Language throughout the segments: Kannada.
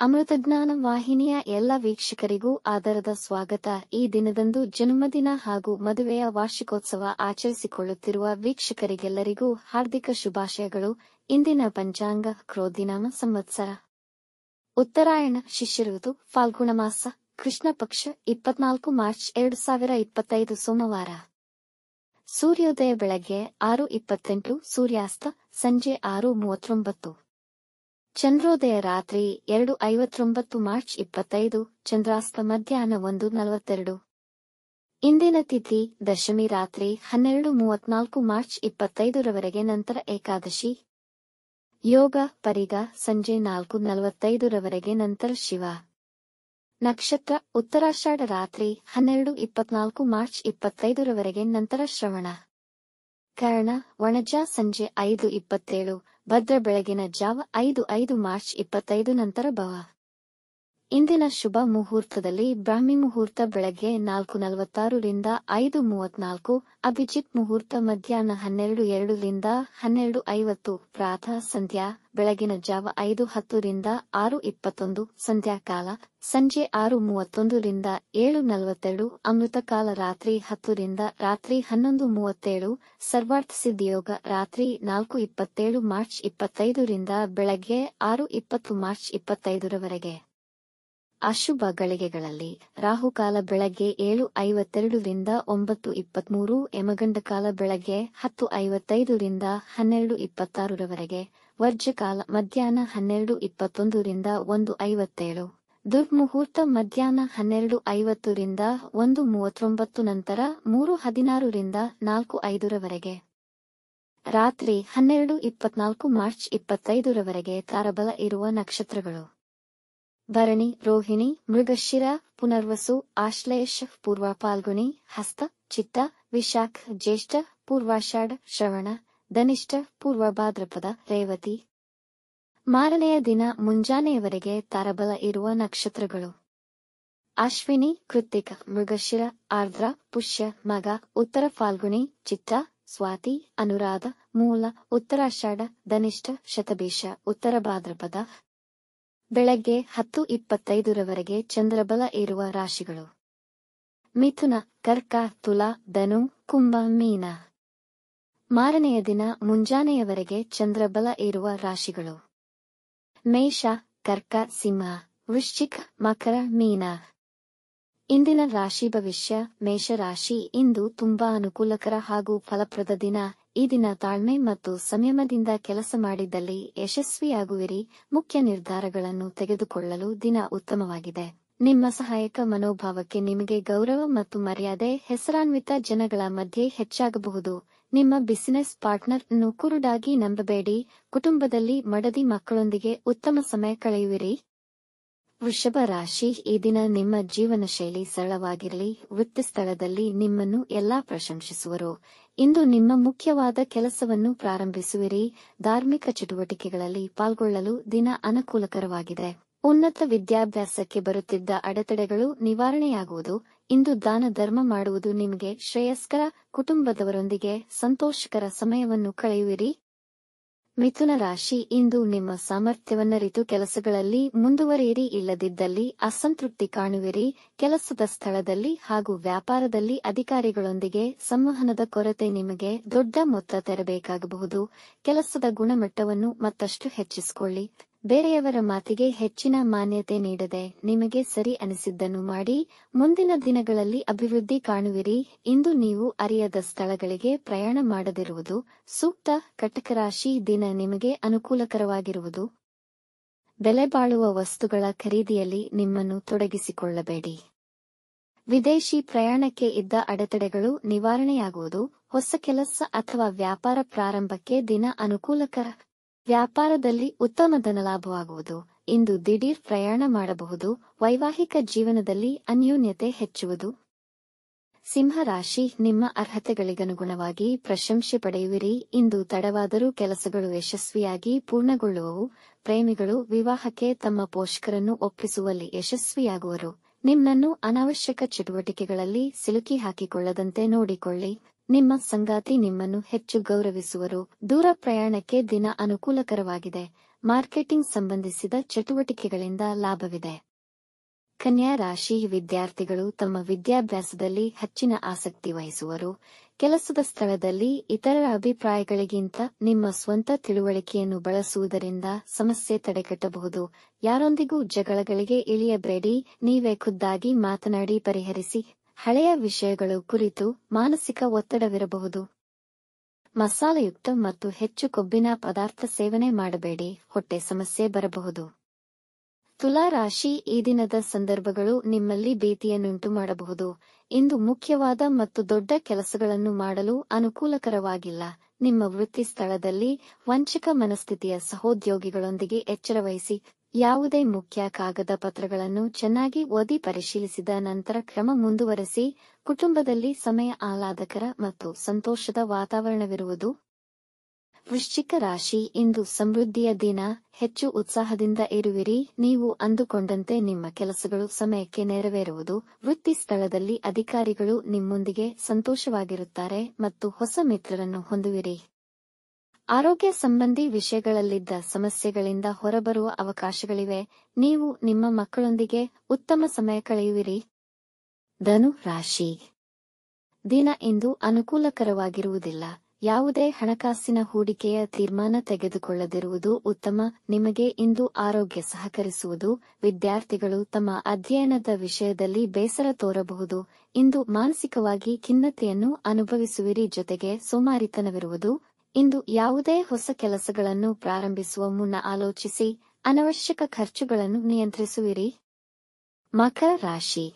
ಅಮೃತಜ್ಞಾನ ವಾಹಿನಿಯ ಎಲ್ಲ ವೀಕ್ಷಕರಿಗೂ ಆದರದ ಸ್ವಾಗತ. ಈ ದಿನದಂದು ಜನ್ಮದಿನ ಹಾಗೂ ಮದುವೆಯ ವಾರ್ಷಿಕೋತ್ಸವ ಆಚರಿಸಿಕೊಳ್ಳುತ್ತಿರುವ ವೀಕ್ಷಕರಿಗೆಲ್ಲರಿಗೂ ಹಾರ್ದಿಕ ಶುಭಾಶಯಗಳು. ಇಂದಿನ ಪಂಚಾಂಗ ಕ್ರೋಧಿನಾಮ ಸಂವತ್ಸರ ಉತ್ತರಾಯಣ, ಶಿಷ್ಯ ಋತು, ಫಾಲ್ಗುಣ ಮಾಸ, ಕೃಷ್ಣ ಪಕ್ಷ, 24 ಮಾರ್ಚ್ 2025 ಸೋಮವಾರ. ಸೂರ್ಯೋದಯ ಬೆಳಗ್ಗೆ 6:28, ಸೂರ್ಯಾಸ್ತ ಸಂಜೆ 6:39. ಚಂದ್ರೋದಯ ರಾತ್ರಿ 2:59 ಮಾರ್ಚ್ 25, ಚಂದ್ರಾಸ್ತ ಮಧ್ಯಾಹ್ನ 1:42. ಇಂದಿನ ತಿಥಿ ದಶಮಿ ರಾತ್ರಿ 12:34 ಮಾರ್ಚ್ 25 ರವರೆಗೆ, ನಂತರ ಏಕಾದಶಿ. ಯೋಗ ಪರಿಗ ಸಂಜೆ 4:45 ರವರೆಗೆ, ನಂತರ ಶಿವ. ನಕ್ಷತ್ರ ಉತ್ತರಾಷಾಢ ರಾತ್ರಿ 12:24 ಮಾರ್ಚ್ 25 ರವರೆಗೆ, ನಂತರ ಶ್ರವಣ. ಕರ್ಣ ವಣಜ ಸಂಜೆ 5:27, ಭದ್ರ ಬೆಳಗಿನ ಜಾವ 5:05 ಮಾರ್ಚ್ 25, ನಂತರ ಭವ. ಇಂದಿನ ಶುಭ ಮುಹೂರ್ತದಲ್ಲಿ ಬ್ರಾಹ್ಮಿ ಮುಹೂರ್ತ ಬೆಳಗ್ಗೆ 4:46 ರಿಂದ 5:34, ಅಭಿಜಿತ್ ಮುಹೂರ್ತ ಮಧ್ಯಾಹ್ನ 12:02 ರಿಂದ 12:50, ಪ್ರಾತಃ ಸಂಧ್ಯಾ ಬೆಳಗಿನ ಜಾವ 5:10 ರಿಂದ 6:21, ಸಂಧ್ಯಾಕಾಲ ಸಂಜೆ 6:31 ರಿಂದ 7:42, ಅಮೃತಕಾಲ ರಾತ್ರಿ 10 ರಿಂದ ರಾತ್ರಿ 11:37, ಸರ್ವಾರ್ಥ ಸಿದ್ಧಿಯೋಗ ರಾತ್ರಿ 4:27 ಮಾರ್ಚ್ 25 ರಿಂದ ಬೆಳಗ್ಗೆ 6:20 ಮಾರ್ಚ್ 25 ರವರೆಗೆ. ಅಶುಭ ಗಳಿಗೆಗಳಲ್ಲಿ ರಾಹುಕಾಲ ಬೆಳಗ್ಗೆ 7:52 ರಿಂದ 9:23, ಯಮಗಂಡಕಾಲ ಬೆಳಗ್ಗೆ 10:55 ರಿಂದ 12:26 ರವರೆಗೆ, ವರ್ಜಕಾಲ ಮಧ್ಯಾಹ್ನ 12:21 ರಿಂದ 1:57, ದುರ್ಮುಹೂರ್ತ ಮಧ್ಯಾಹ್ನ 12:50 ರಿಂದ 1:39, ನಂತರ 3:16 ರಿಂದ 4:05 ರವರೆಗೆ. ರಾತ್ರಿ 12:24 ಮಾರ್ಚ್ 25 ರವರೆಗೆ ತಾರಬಲ ಇರುವ ನಕ್ಷತ್ರಗಳು: ಭರಣಿ, ರೋಹಿಣಿ, ಮೃಗಶಿರ, ಪುನರ್ವಸು, ಆಶ್ಲೇಷ, ಪೂರ್ವ ಫಾಲ್ಗುಣಿ, ಹಸ್ತ, ಚಿತ್ತ, ವಿಶಾಖ, ಜ್ಯೇಷ್ಠ, ಪೂರ್ವಾಷಾಢ, ಶ್ರವಣ, ಧನಿಷ್ಠ, ಪೂರ್ವ ಭಾದ್ರಪದ, ರೇವತಿ. ಮಾರನೆಯ ದಿನ ಮುಂಜಾನೆಯವರೆಗೆ ತಾರಬಲ ಇರುವ ನಕ್ಷತ್ರಗಳು: ಅಶ್ವಿನಿ, ಕೃತ್ತಿಕ, ಮೃಗಶಿರ, ಆರ್ದ್ರ, ಪುಷ್ಯ, ಮಗ, ಉತ್ತರ ಫಾಲ್ಗುಣಿ, ಚಿತ್ತ, ಸ್ವಾತಿ, ಅನುರಾಧ, ಮೂಲ, ಉತ್ತರಾಷಾಢ, ಧನಿಷ್ಠ, ಶತಭಿಷ, ಉತ್ತರ ಭಾದ್ರಪದ. ಬೆಳಗ್ಗೆ 10:25 ರವರೆಗೆ ಚಂದ್ರಬಲ ಇರುವ ರಾಶಿಗಳು: ಮಿಥುನ, ಕರ್ಕ, ತುಲಾ, ಧನು, ಕುಂಭ, ಮೀನ. ಮಾರನೆಯ ದಿನ ಮುಂಜಾನೆಯವರೆಗೆ ಚಂದ್ರಬಲ ಇರುವ ರಾಶಿಗಳು: ಮೇಷ, ಕರ್ಕ, ಸಿಂಹ, ವೃಶ್ಚಿಕ, ಮಕರ, ಮೀನ. ಇಂದಿನ ರಾಶಿ ಭವಿಷ್ಯ: ಮೇಷರಾಶಿ, ಇಂದು ತುಂಬಾ ಅನುಕೂಲಕರ ಹಾಗೂ ಫಲಪ್ರದ ದಿನ. ಈ ದಿನ ತಾಳ್ಮೆ ಮತ್ತು ಸಂಯಮದಿಂದ ಕೆಲಸ ಮಾಡಿದ್ದಲ್ಲಿ ಯಶಸ್ವಿಯಾಗುವಿರಿ. ಮುಖ್ಯ ನಿರ್ಧಾರಗಳನ್ನು ತೆಗೆದುಕೊಳ್ಳಲು ದಿನ ಉತ್ತಮವಾಗಿದೆ. ನಿಮ್ಮ ಸಹಾಯಕ ಮನೋಭಾವಕ್ಕೆ ನಿಮಗೆ ಗೌರವ ಮತ್ತು ಮರ್ಯಾದೆ ಹೆಸರಾನ್ವಿತ ಜನಗಳ ಮಧ್ಯೆ ಹೆಚ್ಚಾಗಬಹುದು. ನಿಮ್ಮ ಬಿಸಿನೆಸ್ ಪಾರ್ಟ್ನರ್ ಅನ್ನು ಕುರುಡಾಗಿ ನಂಬಬೇಡಿ. ಕುಟುಂಬದಲ್ಲಿ ಮಡದಿ ಮಕ್ಕಳೊಂದಿಗೆ ಉತ್ತಮ ಸಮಯ ಕಳೆಯುವಿರಿ. ವೃಷಭ ರಾಶಿ, ಈ ದಿನ ನಿಮ್ಮ ಜೀವನ ಶೈಲಿ ಸರಳವಾಗಿರಲಿ. ವೃತ್ತಿ ಸ್ಥಳದಲ್ಲಿ ನಿಮ್ಮನ್ನು ಎಲ್ಲಾ ಪ್ರಶಂಸಿಸುವರು. ಇಂದು ನಿಮ್ಮ ಮುಖ್ಯವಾದ ಕೆಲಸವನ್ನು ಪ್ರಾರಂಭಿಸುವಿರಿ. ಧಾರ್ಮಿಕ ಚಟುವಟಿಕೆಗಳಲ್ಲಿ ಪಾಲ್ಗೊಳ್ಳಲು ದಿನ ಅನುಕೂಲಕರವಾಗಿದೆ. ಉನ್ನತ ವಿದ್ಯಾಭ್ಯಾಸಕ್ಕೆ ಬರುತ್ತಿದ್ದ ಅಡೆತಡೆಗಳು ನಿವಾರಣೆಯಾಗುವುದು. ಇಂದು ದಾನ ಧರ್ಮ ಮಾಡುವುದು ನಿಮಗೆ ಶ್ರೇಯಸ್ಕರ. ಕುಟುಂಬದವರೊಂದಿಗೆ ಸಂತೋಷಕರ ಸಮಯವನ್ನು ಕಳೆಯುವಿರಿ. ಮಿಥುನ ರಾಶಿ, ಇಂದು ನಿಮ್ಮ ಸಾಮರ್ಥ್ಯವನ್ನರಿತು ಕೆಲಸಗಳಲ್ಲಿ ಮುಂದುವರಿಯಿರಿ. ಇಲ್ಲದಿದ್ದಲ್ಲಿ ಅಸಂತೃಪ್ತಿ ಕಾಣುವಿರಿ. ಕೆಲಸದ ಸ್ಥಳದಲ್ಲಿ ಹಾಗೂ ವ್ಯಾಪಾರದಲ್ಲಿ ಅಧಿಕಾರಿಗಳೊಂದಿಗೆ ಸಂವಹನದ ಕೊರತೆ ನಿಮಗೆ ದೊಡ್ಡ ಮೊತ್ತ ತೆರಬೇಕಾಗಬಹುದು. ಕೆಲಸದ ಗುಣಮಟ್ಟವನ್ನು ಮತ್ತಷ್ಟು ಹೆಚ್ಚಿಸಿಕೊಳ್ಳಿ. ಬೇರೆಯವರ ಮಾತಿಗೆ ಹೆಚ್ಚಿನ ಮಾನ್ಯತೆ ನೀಡದೆ ನಿಮಗೆ ಸರಿ ಅನಿಸಿದ್ದನ್ನು ಮಾಡಿ. ಮುಂದಿನ ದಿನಗಳಲ್ಲಿ ಅಭಿವೃದ್ಧಿ ಕಾಣುವಿರಿ. ಇಂದು ನೀವು ಅರಿಯದ ಸ್ಥಳಗಳಿಗೆ ಪ್ರಯಾಣ ಮಾಡದಿರುವುದು ಸೂಕ್ತ. ಕಟಕ ರಾಶಿ, ದಿನ ನಿಮಗೆ ಅನುಕೂಲಕರವಾಗಿರುವುದು. ಬೆಲೆ ಬಾಳುವ ವಸ್ತುಗಳ ಖರೀದಿಯಲ್ಲಿ ನಿಮ್ಮನ್ನು ತೊಡಗಿಸಿಕೊಳ್ಳಬೇಡಿ. ವಿದೇಶಿ ಪ್ರಯಾಣಕ್ಕೆ ಇದ್ದ ಅಡೆತಡೆಗಳು ನಿವಾರಣೆಯಾಗುವುದು. ಹೊಸ ಕೆಲಸ ಅಥವಾ ವ್ಯಾಪಾರ ಪ್ರಾರಂಭಕ್ಕೆ ದಿನ ಅನುಕೂಲಕರ. ವ್ಯಾಪಾರದಲ್ಲಿ ಉತ್ತಮ ಧನಲಾಭವಾಗುವುದು. ಇಂದು ದಿಢೀರ್ ಪ್ರಯಾಣ ಮಾಡಬಹುದು. ವೈವಾಹಿಕ ಜೀವನದಲ್ಲಿ ಅನ್ಯೋನ್ಯತೆ ಹೆಚ್ಚುವುದು. ಸಿಂಹ ರಾಶಿ, ನಿಮ್ಮ ಅರ್ಹತೆಗಳಿಗನುಗುಣವಾಗಿ ಪ್ರಶಂಸೆ ಪಡೆಯುವಿರಿ. ಇಂದು ತಡವಾದರೂ ಕೆಲಸಗಳು ಯಶಸ್ವಿಯಾಗಿ ಪೂರ್ಣಗೊಳ್ಳುವವು. ಪ್ರೇಮಿಗಳು ವಿವಾಹಕ್ಕೆ ತಮ್ಮ ಪೋಷಕರನ್ನು ಒಪ್ಪಿಸುವಲ್ಲಿ ಯಶಸ್ವಿಯಾಗುವರು. ನಿಮ್ಮನ್ನು ಅನಾವಶ್ಯಕ ಚಟುವಟಿಕೆಗಳಲ್ಲಿ ಸಿಲುಕಿ ಹಾಕಿಕೊಳ್ಳದಂತೆ ನೋಡಿಕೊಳ್ಳಿ. ನಿಮ್ಮ ಸಂಗಾತಿ ನಿಮ್ಮನ್ನು ಹೆಚ್ಚು ಗೌರವಿಸುವರು. ದೂರ ಪ್ರಯಾಣಕ್ಕೆ ದಿನ ಅನುಕೂಲಕರವಾಗಿದೆ. ಮಾರ್ಕೆಟಿಂಗ್ ಸಂಬಂಧಿಸಿದ ಚಟುವಟಿಕೆಗಳಿಂದ ಲಾಭವಿದೆ. ಕನ್ಯಾ ರಾಶಿ ವಿದ್ಯಾರ್ಥಿಗಳು ತಮ್ಮ ವಿದ್ಯಾಭ್ಯಾಸದಲ್ಲಿ ಹೆಚ್ಚಿನ ಆಸಕ್ತಿ ವಹಿಸುವರು. ಕೆಲಸದ ಸ್ಥಳದಲ್ಲಿ ಇತರರ ಅಭಿಪ್ರಾಯಗಳಿಗಿಂತ ನಿಮ್ಮ ಸ್ವಂತ ತಿಳುವಳಿಕೆಯನ್ನು ಬಳಸುವುದರಿಂದ ಸಮಸ್ಯೆ ತಡೆಗಟ್ಟಬಹುದು. ಯಾರೊಂದಿಗೂ ಜಗಳಗಳಿಗೆ ಇಳಿಯಬೇಡಿ, ನೀವೇ ಖುದ್ದಾಗಿ ಮಾತನಾಡಿ ಪರಿಹರಿಸಿ. ಹಳೆಯ ವಿಷಯಗಳು ಕುರಿತು ಮಾನಸಿಕ ಒತ್ತಡವಿರಬಹುದು. ಮಸಾಲೆಯುಕ್ತ ಮತ್ತು ಹೆಚ್ಚು ಕೊಬ್ಬಿನ ಪದಾರ್ಥ ಸೇವನೆ ಮಾಡಬೇಡಿ, ಹೊಟ್ಟೆ ಸಮಸ್ಯೆ ಬರಬಹುದು. ತುಲಾ ರಾಶಿ ಈ ದಿನದ ಸಂದರ್ಭಗಳು ನಿಮ್ಮಲ್ಲಿ ಭೀತಿಯನ್ನುಂಟು ಮಾಡಬಹುದು. ಇಂದು ಮುಖ್ಯವಾದ ಮತ್ತು ದೊಡ್ಡ ಕೆಲಸಗಳನ್ನು ಮಾಡಲು ಅನುಕೂಲಕರವಾಗಿಲ್ಲ. ನಿಮ್ಮ ವೃತ್ತಿ ಸ್ಥಳದಲ್ಲಿ ವಂಚಕ ಮನಸ್ಥಿತಿಯ ಸಹೋದ್ಯೋಗಿಗಳೊಂದಿಗೆ ಎಚ್ಚರವಹಿಸಿ. ಯಾವುದೇ ಮುಖ್ಯ ಕಾಗದ ಪತ್ರಗಳನ್ನು ಚೆನ್ನಾಗಿ ಓದಿ ಪರಿಶೀಲಿಸಿದ ನಂತರ ಕ್ರಮ ಮುಂದುವರೆಸಿ. ಕುಟುಂಬದಲ್ಲಿ ಸಮಯ ಆಹ್ಲಾದಕರ ಮತ್ತು ಸಂತೋಷದ ವಾತಾವರಣವಿರುವುದು. ವೃಶ್ಚಿಕ ರಾಶಿ ಇಂದು ಸಮೃದ್ಧಿಯ ದಿನ, ಹೆಚ್ಚು ಉತ್ಸಾಹದಿಂದ ಇರುವಿರಿ. ನೀವು ಅಂದುಕೊಂಡಂತೆ ನಿಮ್ಮ ಕೆಲಸಗಳು ಸಮಯಕ್ಕೆ ನೆರವೇರುವುದು. ವೃತ್ತಿ ಸ್ಥಳದಲ್ಲಿ ಅಧಿಕಾರಿಗಳು ನಿಮ್ಮೊಂದಿಗೆ ಸಂತೋಷವಾಗಿರುತ್ತಾರೆ ಮತ್ತು ಹೊಸ ಮಿತ್ರರನ್ನು ಹೊಂದುವಿರಿ. ಆರೋಗ್ಯ ಸಂಬಂಧಿ ವಿಷಯಗಳಲ್ಲಿದ್ದ ಸಮಸ್ಯೆಗಳಿಂದ ಹೊರಬರುವ ಅವಕಾಶಗಳಿವೆ. ನೀವು ನಿಮ್ಮ ಮಕ್ಕಳೊಂದಿಗೆ ಉತ್ತಮ ಸಮಯ ಕಳೆಯುವಿರಿ. ಧನು ರಾಶಿ ದಿನ ಇಂದು ಅನುಕೂಲಕರವಾಗಿರುವುದಿಲ್ಲ. ಯಾವುದೇ ಹಣಕಾಸಿನ ಹೂಡಿಕೆಯ ತೀರ್ಮಾನ ತೆಗೆದುಕೊಳ್ಳದಿರುವುದು ಉತ್ತಮ. ನಿಮಗೆ ಇಂದು ಆರೋಗ್ಯ ಸಹಕರಿಸುವುದು. ವಿದ್ಯಾರ್ಥಿಗಳು ತಮ್ಮ ಅಧ್ಯಯನದ ವಿಷಯದಲ್ಲಿ ಬೇಸರ ತೋರಬಹುದು. ಇಂದು ಮಾನಸಿಕವಾಗಿ ಖಿನ್ನತೆಯನ್ನು ಅನುಭವಿಸುವಿರಿ, ಜೊತೆಗೆ ಸೋಮಾರಿತನವಿರುವುದು. ಇಂದು ಯಾವುದೇ ಹೊಸ ಕೆಲಸಗಳನ್ನು ಪ್ರಾರಂಭಿಸುವ ಮುನ್ನ ಆಲೋಚಿಸಿ. ಅನವಶ್ಯಕ ಖರ್ಚುಗಳನ್ನು ನಿಯಂತ್ರಿಸುವಿರಿ. ಮಕರ ರಾಶಿ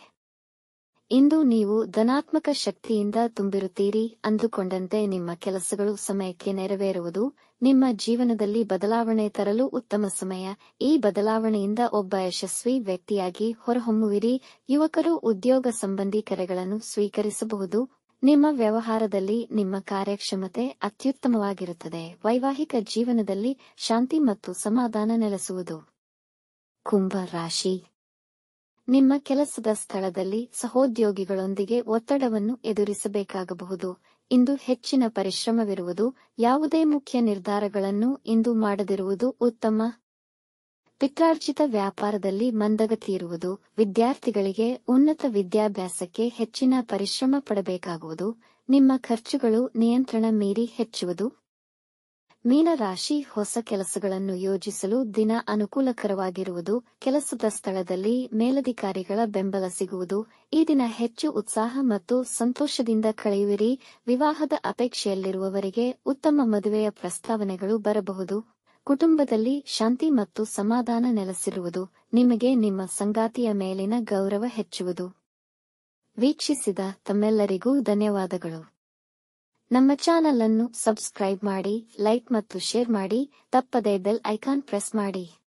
ಇಂದು ನೀವು ಧನಾತ್ಮಕ ಶಕ್ತಿಯಿಂದ ತುಂಬಿರುತ್ತೀರಿ. ಅಂದುಕೊಂಡಂತೆ ನಿಮ್ಮ ಕೆಲಸಗಳು ಸಮಯಕ್ಕೆ ನೆರವೇರುವುದು. ನಿಮ್ಮ ಜೀವನದಲ್ಲಿ ಬದಲಾವಣೆ ತರಲು ಉತ್ತಮ ಸಮಯ. ಈ ಬದಲಾವಣೆಯಿಂದ ಒಬ್ಬ ಯಶಸ್ವಿ ವ್ಯಕ್ತಿಯಾಗಿ ಹೊರಹೊಮ್ಮುವಿರಿ. ಯುವಕರು ಉದ್ಯೋಗ ಸಂಬಂಧಿ ಕರೆಗಳನ್ನು ಸ್ವೀಕರಿಸಬಹುದು. ನಿಮ್ಮ ವ್ಯವಹಾರದಲ್ಲಿ ನಿಮ್ಮ ಕಾರ್ಯಕ್ಷಮತೆ ಅತ್ಯುತ್ತಮವಾಗಿರುತ್ತದೆ. ವೈವಾಹಿಕ ಜೀವನದಲ್ಲಿ ಶಾಂತಿ ಮತ್ತು ಸಮಾಧಾನ ನೆಲೆಸುವುದು. ಕುಂಭ ರಾಶಿ ನಿಮ್ಮ ಕೆಲಸದ ಸ್ಥಳದಲ್ಲಿ ಸಹೋದ್ಯೋಗಿಗಳೊಂದಿಗೆ ಒತ್ತಡವನ್ನು ಎದುರಿಸಬೇಕಾಗಬಹುದು. ಇಂದು ಹೆಚ್ಚಿನ ಪರಿಶ್ರಮವಿರುವುದು. ಯಾವುದೇ ಮುಖ್ಯ ನಿರ್ಧಾರಗಳನ್ನು ಇಂದು ಮಾಡದಿರುವುದು ಉತ್ತಮ. ಪಿತ್ರಾರ್ಜಿತ ವ್ಯಾಪಾರದಲ್ಲಿ ಮಂದಗತಿ ಇರುವುದು. ವಿದ್ಯಾರ್ಥಿಗಳಿಗೆ ಉನ್ನತ ವಿದ್ಯಾಭ್ಯಾಸಕ್ಕೆ ಹೆಚ್ಚಿನ ಪರಿಶ್ರಮ ಪಡಬೇಕಾಗುವುದು. ನಿಮ್ಮ ಖರ್ಚುಗಳು ನಿಯಂತ್ರಣ ಮೀರಿ ಹೆಚ್ಚುವುದು. ಮೀನರಾಶಿ ಹೊಸ ಕೆಲಸಗಳನ್ನು ಯೋಜಿಸಲು ದಿನ ಅನುಕೂಲಕರವಾಗಿರುವುದು. ಕೆಲಸದ ಸ್ಥಳದಲ್ಲಿ ಮೇಲಧಿಕಾರಿಗಳ ಬೆಂಬಲ ಸಿಗುವುದು. ಈ ದಿನ ಹೆಚ್ಚು ಉತ್ಸಾಹ ಮತ್ತು ಸಂತೋಷದಿಂದ ಕಳೆಯುವಿರಿ. ವಿವಾಹದ ಅಪೇಕ್ಷೆಯಲ್ಲಿರುವವರಿಗೆ ಉತ್ತಮ ಮದುವೆಯ ಪ್ರಸ್ತಾವನೆಗಳು ಬರಬಹುದು. ಕುಟುಂಬದಲ್ಲಿ ಶಾಂತಿ ಮತ್ತು ಸಮಾಧಾನ ನೆಲೆಸಿರುವುದು. ನಿಮಗೆ ನಿಮ್ಮ ಸಂಗಾತಿಯ ಮೇಲಿನ ಗೌರವ ಹೆಚ್ಚುವುದು. ವೀಕ್ಷಿಸಿದ ತಮ್ಮೆಲ್ಲರಿಗೂ ಧನ್ಯವಾದಗಳು. ನಮ್ಮ ಚಾನಲ್ ಅನ್ನು ಸಬ್ಸ್ಕ್ರೈಬ್ ಮಾಡಿ, ಲೈಕ್ ಮತ್ತು ಶೇರ್ ಮಾಡಿ. ತಪ್ಪದೇ ಬೆಲ್ ಐಕಾನ್ ಪ್ರೆಸ್ ಮಾಡಿ.